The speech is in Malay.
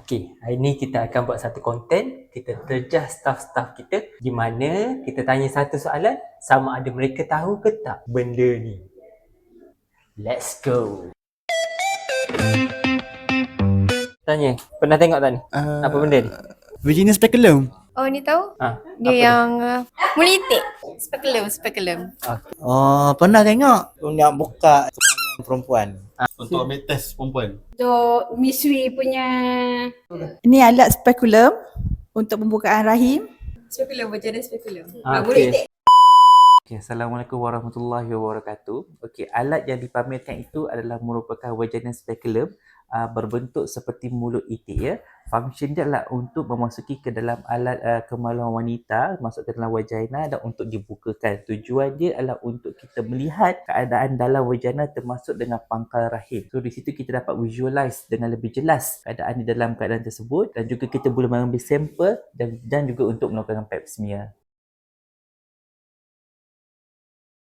Okey, hari ni kita akan buat satu konten. Kita terjah staff-staff kita di mana kita tanya satu soalan sama ada mereka tahu ke tak benda ni. Let's go. Tanya, pernah tengok tak ni? Apa benda ni? Virginia speculum. Oh, ni tahu? Ha, Dia apa yang melitik. Speculum. Oh, pernah tengok. Nak buka kemaluan perempuan. Untuk ambil test perempuan. Untuk Miswi punya Ini alat spekulum untuk pembukaan rahim. Speculum, berjana speculum. Okey. Okay, Assalamualaikum warahmatullahi wabarakatuh. Okey, alat yang dipamerkan itu adalah merupakan vagina speculum berbentuk seperti mulut itik ya. Function dia adalah untuk memasuki ke dalam alat kemaluan wanita, masuk ke dalam vagina dan untuk dibukakan. Tujuan dia adalah untuk kita melihat keadaan dalam vagina termasuk dengan pangkal rahim. So di situ kita dapat visualize dengan lebih jelas keadaan di dalam keadaan tersebut dan juga kita boleh mengambil sampel dan juga untuk melakukan pap smear.